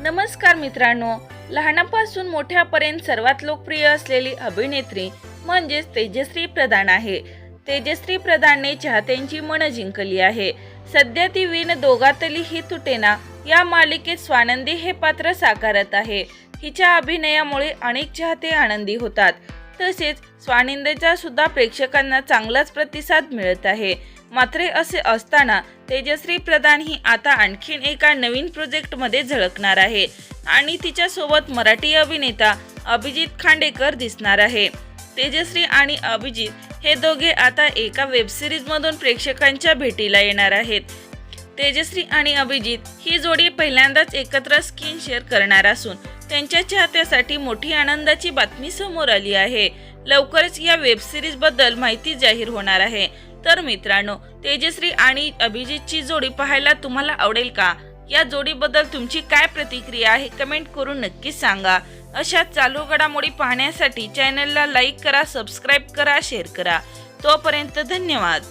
नमस्कार मित्रांनो, लहानापासून मोठ्यापर्यंत सर्वात लोकप्रिय असलेली अभिनेत्री म्हणजेच तेजश्री प्रधान आहे। तेजश्री प्रधानने चाहत्यांची मन जिंकली आहे। सध्या ती विण दोघातली ही तुटेना या मालिकेत स्वानंदी हे पात्र साकारत आहे। हिच्या अभिनयामुळे अनेक चाहते आनंदी होतात। तसेच स्वानंदीचा सुद्धा प्रेक्षकांना चांगलाच प्रतिसाद मिळत आहे। मात्र असे असताना तेजश्री प्रधान ही आता आणखीन एका नवीन प्रोजेक्ट मध्ये झळकणार आहे आणि तिच्या सोबत मराठी अभिनेता अभिजित खांडेकर दिसणार आहे। तेजश्री आणि अभिजित हे दोघे आता एका वेब सिरीज मधून प्रेक्षकांच्या भेटीला येणार आहेत। तेजश्री आणि अभिजित ही जोडी पहिल्यांदाच एकत्र स्क्रीन शेअर करणार असून त्यांच्या चाहत्यासाठी मोठी आनंदाची बातमी समोर आली आहे। लवकरच या वेब सिरीज बद्दल माहिती जाहीर होणार आहे। तर मित्रांनो, तेजश्री आणि अभिजितची जोडी पाहायला तुम्हाला आवडेल का? या जोडीबद्दल तुमची काय प्रतिक्रिया आहे कमेंट करून नक्की सांगा। अशा चालू घडामोडी पाहण्यासाठी चॅनलला लाईक करा, सबस्क्राईब करा, शेअर करा। तोपर्यंत धन्यवाद।